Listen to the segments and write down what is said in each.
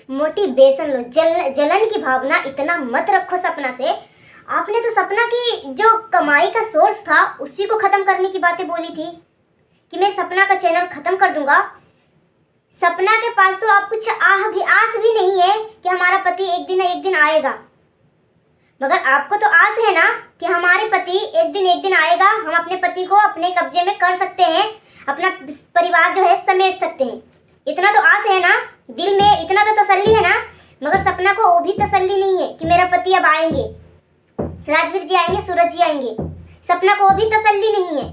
Motivation लो। जलन की भावना इतना मत रखो सपना से। आपने तो सपना की जो कमाई का सोर्स था उसी को खत्म करने की बातें बोली थी कि मैं सपना का चैनल खत्म कर दूंगा। सपना के पास तो आप कुछ आस भी नहीं है कि हमारा पति एक दिन आएगा, मगर आपको तो आस है ना कि हमारे पति एक दिन आएगा, हम अपने पति को अपने कब्जे में कर सकते हैं, अपना परिवार जो है समेट सकते हैं। इतना तो आस है ना, दिल में इतना तो तसल्ली है ना। मगर सपना को वो भी तसल्ली नहीं है कि मेरा पति अब आएंगे, राजवीर जी आएंगे, सूरज जी आएंगे। सपना को वो भी तसल्ली नहीं है।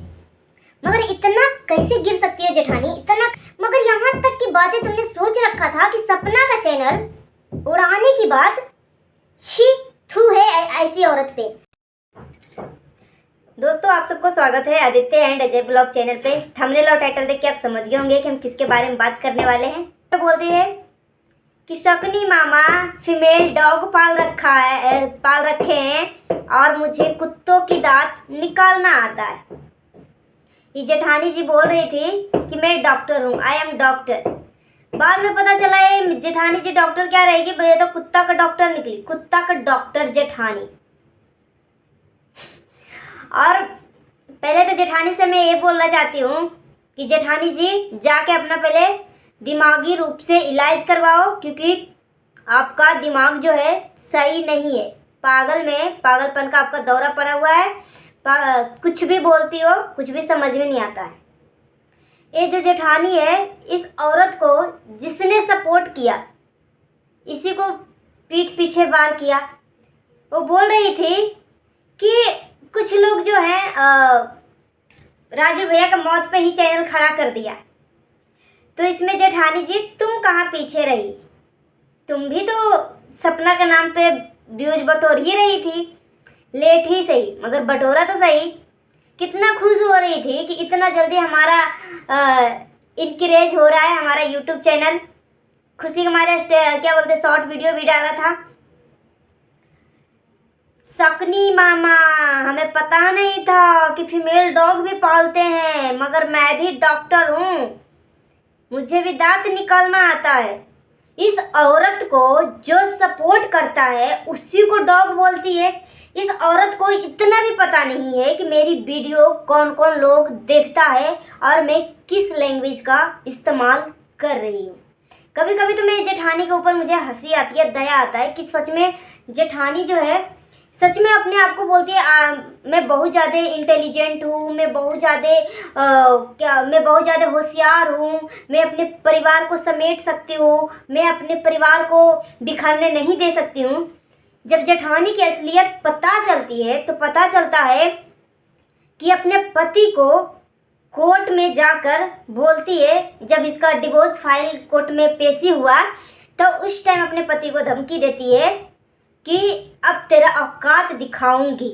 मगर इतना कैसे गिर सकती है जेठानी, इतना। मगर यहाँ तक की बातें तुमने सोच रखा था कि सपना का चैनल उड़ाने की बात, छी थू है ऐसी औरत पे। दोस्तों आप सबको स्वागत है Aditya and Ajay blog channel पे। थंबनेल और टाइटल देख के आप समझ गए होंगे कि हम किसके बारे में बात करने वाले हैं। तो बोलती है कि शकुनी मामा फीमेल डॉग पाल रखे हैं और मुझे कुत्तों की दांत निकालना आता है। ये जेठानी जी बोल रही थी कि मैं डॉक्टर हूँ, आई एम डॉक्टर। बाद में पता चला है जेठानी जी डॉक्टर क्या रहेगी, ये तो कुत्ता का डॉक्टर निकली, कुत्ता का डॉक्टर जेठानी। और पहले तो जेठानी से मैं ये बोलना चाहती हूँ कि जेठानी जी जाके अपना पहले दिमागी रूप से इलाज करवाओ, क्योंकि आपका दिमाग जो है सही नहीं है। पागलपन का आपका दौरा पड़ा हुआ है। कुछ भी बोलती हो, कुछ भी समझ में नहीं आता है। ये जो जेठानी है, इस औरत को जिसने सपोर्ट किया, इसी को पीठ पीछे वार किया। वो बोल रही थी कि कुछ लोग जो हैं राजू भैया का मौत पे ही चैनल खड़ा कर दिया। तो इसमें जेठानी जी तुम कहाँ पीछे रही, तुम भी तो सपना के नाम पे व्यूज बटोर ही रही थी, लेट ही सही मगर बटोरा तो सही। कितना खुश हो रही थी कि इतना जल्दी हमारा इंकरेज हो रहा है, हमारा यूट्यूब चैनल। खुशी हमारे क्या बोलते शॉर्ट वीडियो भी डाला था। शकुनी मामा हमें पता नहीं था कि फीमेल डॉग भी पालते हैं, मगर मैं भी डॉक्टर हूँ, मुझे भी दांत निकालना आता है। इस औरत को जो सपोर्ट करता है उसी को डॉग बोलती है। इस औरत को इतना भी पता नहीं है कि मेरी वीडियो कौन कौन लोग देखता है और मैं किस लैंग्वेज का इस्तेमाल कर रही हूँ। कभी कभी तो मेरी जेठानी के ऊपर मुझे हंसी आती है, दया आता है कि सच में जेठानी जो है सच में अपने आप को बोलती है मैं बहुत ज़्यादा इंटेलिजेंट हूँ, मैं बहुत ज़्यादा होशियार हूँ, मैं अपने परिवार को समेट सकती हूँ, मैं अपने परिवार को बिखरने नहीं दे सकती हूँ। जब जेठानी की असलियत पता चलती है तो पता चलता है कि अपने पति को कोर्ट में जाकर बोलती है, जब इसका डिवोर्स फाइल कोर्ट में पेशी हुआ तो उस टाइम अपने पति को धमकी देती है कि अब तेरा औकात दिखाऊंगी।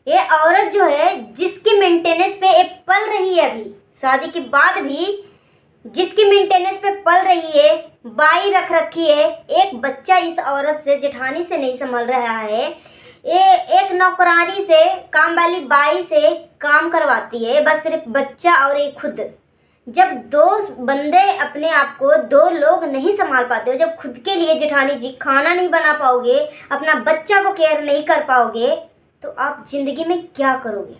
ये औरत जो है जिसकी मेंटेनेंस पे एक पल रही है, अभी शादी के बाद भी जिसकी मेंटेनेंस पे पल रही है, बाई रख रखी है, एक बच्चा इस औरत से जेठानी से नहीं संभल रहा है। ये एक नौकरानी से, काम वाली बाई से काम करवाती है, बस सिर्फ बच्चा और एक खुद। जब दो बंदे अपने आप को, दो लोग नहीं संभाल पाते हो, जब खुद के लिए जेठानी जी खाना नहीं बना पाओगे, अपना बच्चा को केयर नहीं कर पाओगे, तो आप ज़िंदगी में क्या करोगे।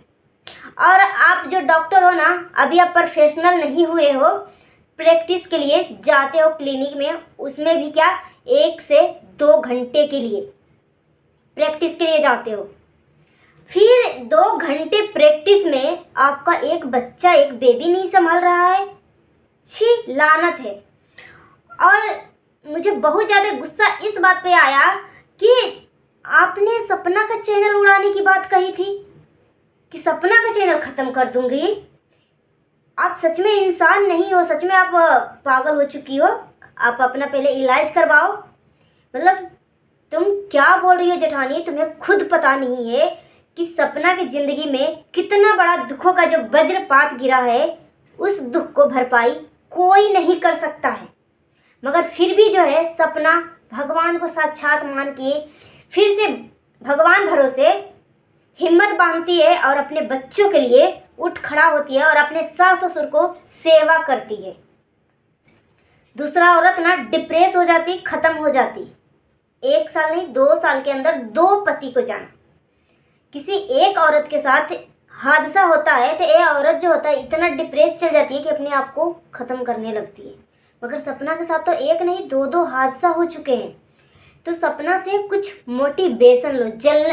और आप जो डॉक्टर हो ना, अभी आप प्रोफेशनल नहीं हुए हो, प्रैक्टिस के लिए जाते हो क्लिनिक में, उसमें भी क्या 1 से 2 घंटे के लिए प्रैक्टिस के लिए जाते हो। फिर 2 घंटे प्रैक्टिस में आपका एक बच्चा, एक बेबी नहीं संभाल रहा है। छी लानत है। और मुझे बहुत ज़्यादा गुस्सा इस बात पे आया कि आपने सपना का चैनल उड़ाने की बात कही थी कि सपना का चैनल ख़त्म कर दूंगी। आप सच में इंसान नहीं हो, सच में आप पागल हो चुकी हो। आप अपना पहले इलाज करवाओ। मतलब तुम क्या बोल रही हो जेठानी, तुम्हें खुद पता नहीं है कि सपना की ज़िंदगी में कितना बड़ा दुखों का जो वज्रपात गिरा है, उस दुख को भरपाई कोई नहीं कर सकता है। मगर फिर भी जो है सपना भगवान को साक्षात मान के फिर से भगवान भरोसे हिम्मत बांधती है और अपने बच्चों के लिए उठ खड़ा होती है और अपने सास ससुर को सेवा करती है। दूसरा औरत ना डिप्रेस हो जाती, ख़त्म हो जाती। 1 साल नहीं 2 साल के अंदर 2 पति को जाना। किसी एक औरत के साथ हादसा होता है तो ये औरत जो होता है इतना डिप्रेस चल जाती है कि अपने आप को ख़त्म करने लगती है। मगर सपना के साथ तो एक नहीं 2 हादसा हो चुके हैं। तो सपना से कुछ मोटिवेशन लो।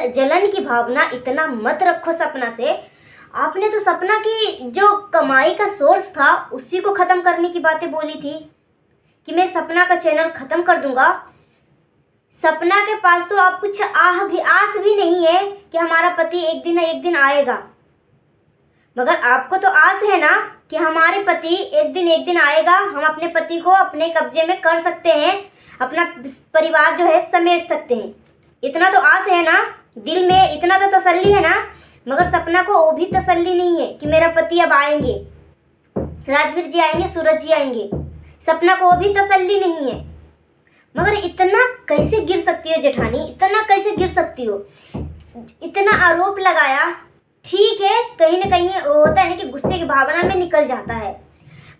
जलन की भावना इतना मत रखो सपना से। आपने तो सपना की जो कमाई का सोर्स था उसी को ख़त्म करने की बातें बोली थी कि मैं सपना का चैनल ख़त्म कर दूंगा। सपना के पास तो आप कुछ आस भी नहीं है कि हमारा पति एक दिन ना एक दिन आएगा। मगर आपको तो आस है ना कि हमारे पति एक दिन आएगा, हम अपने पति को अपने कब्जे में कर सकते हैं, अपना परिवार जो है समेट सकते हैं। इतना तो आस है ना, दिल में इतना तो तसल्ली है ना। मगर सपना को वो भी तसल्ली नहीं है कि मेरा पति अब आएंगे, राजवीर जी आएंगे, सूरज जी आएंगे। सपना को वो भी तसल्ली नहीं है। मगर इतना कैसे गिर सकती हो जेठानी, इतना कैसे गिर सकती हो? इतना आरोप लगाया, ठीक है कहीं ना कहीं होता है ना कि गुस्से की भावना में निकल जाता है।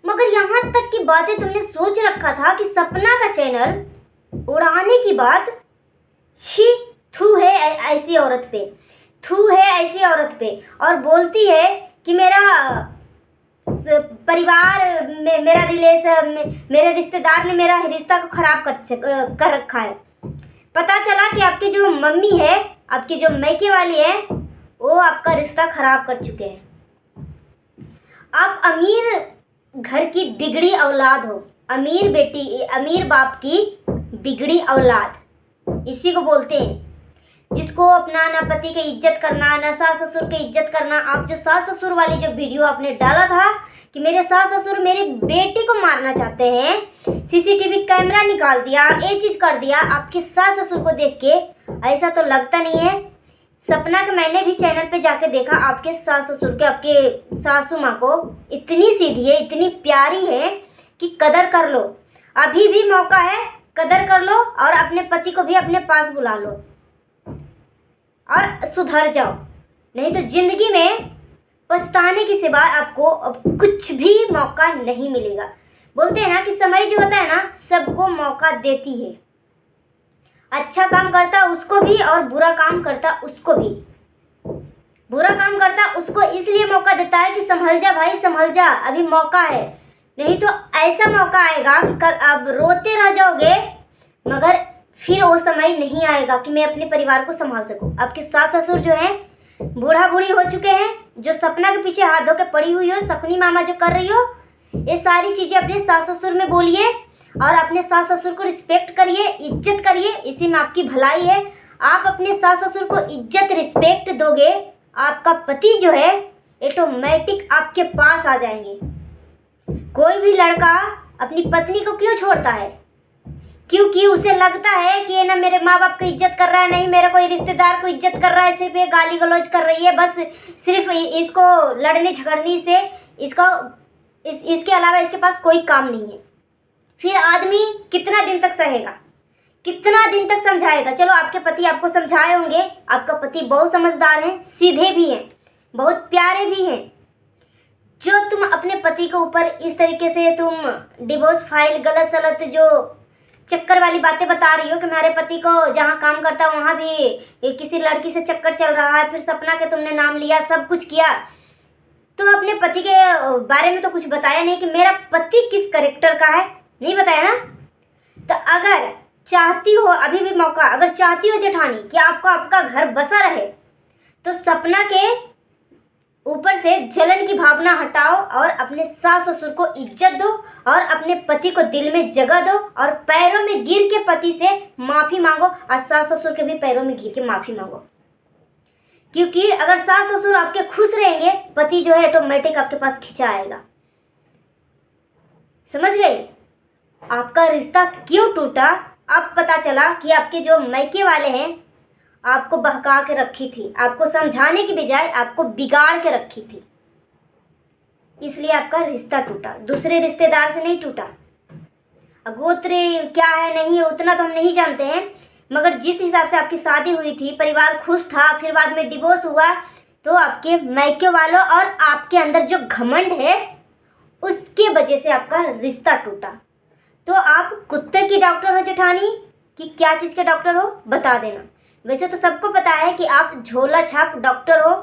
मगर यहाँ तक की बातें तुमने सोच रखा था कि सपना का चैनल उड़ाने की बात, छी थू है ऐसी औरत पे, थू है ऐसी औरत पे। और बोलती है कि मेरा परिवार में मेरा मेरे रिश्तेदार ने मेरा रिश्ता को खराब कर रखा है। पता चला कि आपकी जो मम्मी है, आपकी जो मैके वाली है, वो आपका रिश्ता खराब कर चुके हैं। आप अमीर घर की बिगड़ी औलाद हो, अमीर बेटी, अमीर बाप की बिगड़ी औलाद इसी को बोलते हैं। जिसको अपना ना पति की इज्जत करना, ना सास ससुर की इज्जत करना। आप जो सास ससुर वाली जो वीडियो आपने डाला था कि मेरे सास ससुर मेरी बेटी को मारना चाहते हैं, सीसीटीवी कैमरा निकाल दिया, ये चीज़ कर दिया, आपके सास ससुर को देख के ऐसा तो लगता नहीं है। सपना के मैंने भी चैनल पे जाके देखा, आपके सास ससुर के, आपके सासू माँ को इतनी सीधी है, इतनी प्यारी है कि कदर कर लो, अभी भी मौका है, कदर कर लो और अपने पति को भी अपने पास बुला लो और सुधर जाओ। नहीं तो जिंदगी में पछताने के सिवाय आपको अब कुछ भी मौका नहीं मिलेगा। बोलते हैं ना कि समय जो होता है ना सबको मौका देती है। अच्छा काम करता उसको भी और बुरा काम करता उसको भी। बुरा काम करता उसको इसलिए मौका देता है कि संभल जा भाई, संभल जा, अभी मौका है। नहीं तो ऐसा मौका आएगा कि कल अब रोते रह जाओगे, मगर फिर वो समय नहीं आएगा कि मैं अपने परिवार को संभाल सकूं। आपके सास ससुर जो हैं बूढ़ा बूढ़ी हो चुके हैं, जो सपना के पीछे हाथ धो के पड़ी हुई हो, सपनी मामा जो कर रही हो, ये सारी चीज़ें अपने सास ससुर में बोलिए और अपने सास ससुर को रिस्पेक्ट करिए, इज्जत करिए, इसी में आपकी भलाई है। आप अपने सास ससुर को इज्जत रिस्पेक्ट दोगे, आपका पति जो है ऑटोमेटिक आपके पास आ जाएंगे। कोई भी लड़का अपनी पत्नी को क्यों छोड़ता है? क्योंकि उसे लगता है कि ये ना मेरे माँ बाप की इज्जत कर रहा है, नहीं मेरा कोई रिश्तेदार को इज्जत कर रहा है, सिर्फ ये गाली गलौज कर रही है, बस सिर्फ इसको लड़ने झगड़ने से इसके अलावा इसके पास कोई काम नहीं है। फिर आदमी कितना दिन तक सहेगा, कितना दिन तक समझाएगा? चलो आपके पति आपको समझाए होंगे, आपका पति बहुत समझदार हैं, सीधे भी हैं, बहुत प्यारे भी हैं। जो तुम अपने पति के ऊपर इस तरीके से तुम डिवोर्स फाइल गलत सलत जो चक्कर वाली बातें बता रही हो कि मेरे पति को जहाँ काम करता है वहाँ भी किसी लड़की से चक्कर चल रहा है, फिर सपना के तुमने नाम लिया, सब कुछ किया, तो अपने पति के बारे में तो कुछ बताया नहीं कि मेरा पति किस कैरेक्टर का है, नहीं बताया ना। तो अगर चाहती हो, अभी भी मौका, अगर चाहती हो जेठानी कि आपका घर बसा रहे, तो सपना के ऊपर से जलन की भावना हटाओ और अपने सास ससुर को इज्जत दो और अपने पति को दिल में जगह दो और पैरों में गिर के पति से माफ़ी मांगो और सास ससुर के भी पैरों में गिर के माफ़ी मांगो। क्योंकि अगर सास ससुर आपके खुश रहेंगे, पति जो है ऑटोमेटिक आपके पास खिंचा आएगा। समझ गई? आपका रिश्ता क्यों टूटा? अब पता चला कि आपके जो मैके वाले हैं आपको बहका के रखी थी, आपको समझाने की बजाय आपको बिगाड़ के रखी थी, इसलिए आपका रिश्ता टूटा, दूसरे रिश्तेदार से नहीं टूटा। गोत्र क्या है नहीं है उतना तो हम नहीं जानते हैं, मगर जिस हिसाब से आपकी शादी हुई थी, परिवार खुश था, फिर बाद में डिवोर्स हुआ, तो आपके मैके वालों और आपके अंदर जो घमंड है उसके वजह से आपका रिश्ता टूटा। तो आप कुत्ते की डॉक्टर हो जेठानी कि क्या चीज़ के डॉक्टर हो, बता देना। वैसे तो सबको पता है कि आप झोला छाप डॉक्टर हो,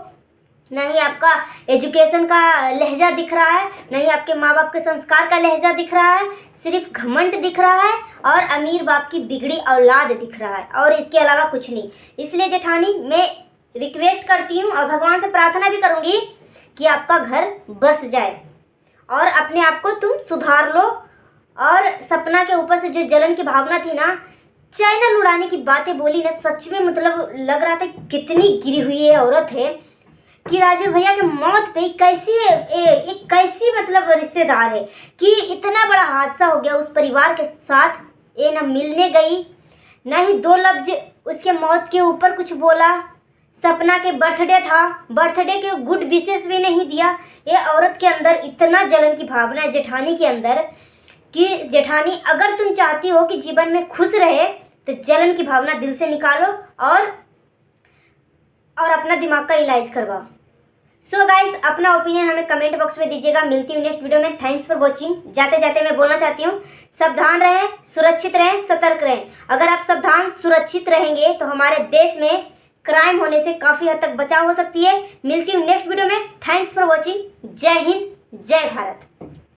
ना ही आपका एजुकेशन का लहजा दिख रहा है, ना ही आपके माँ बाप के संस्कार का लहजा दिख रहा है, सिर्फ घमंड दिख रहा है और अमीर बाप की बिगड़ी औलाद दिख रहा है, और इसके अलावा कुछ नहीं। इसलिए जेठानी मैं रिक्वेस्ट करती हूँ और भगवान से प्रार्थना भी करूँगी कि आपका घर बस जाए और अपने आप को तुम सुधार लो। और सपना के ऊपर से जो जलन की भावना थी ना, चैनल उड़ाने की बातें बोली ना, सच में मतलब लग रहा था कितनी गिरी हुई है औरत है कि राजू भैया के मौत पे एक कैसी मतलब रिश्तेदार है कि इतना बड़ा हादसा हो गया उस परिवार के साथ। ये ना मिलने गई, ना ही दो लफ्ज उसके मौत के ऊपर कुछ बोला। सपना के बर्थडे था, बर्थडे के गुड विशेस भी नहीं दिया। ये औरत के अंदर इतना जलन की भावना है जेठानी के अंदर कि जेठानी अगर तुम चाहती हो कि जीवन में खुश रहे तो जलन की भावना दिल से निकालो और अपना दिमाग का इलाज करवाओ। सो गाइस, अपना ओपिनियन हमें कमेंट बॉक्स में दीजिएगा। मिलती हूँ नेक्स्ट वीडियो में। Thanks for watching. जाते जाते मैं बोलना चाहती हूँ, सावधान रहें, सुरक्षित रहें, सतर्क रहें। अगर आप सावधान सुरक्षित रहेंगे तो हमारे देश में क्राइम होने से काफ़ी हद तक बचाव हो सकती है। मिलती हूँ नेक्स्ट वीडियो में। Thanks for watching. जय हिंद, जय भारत।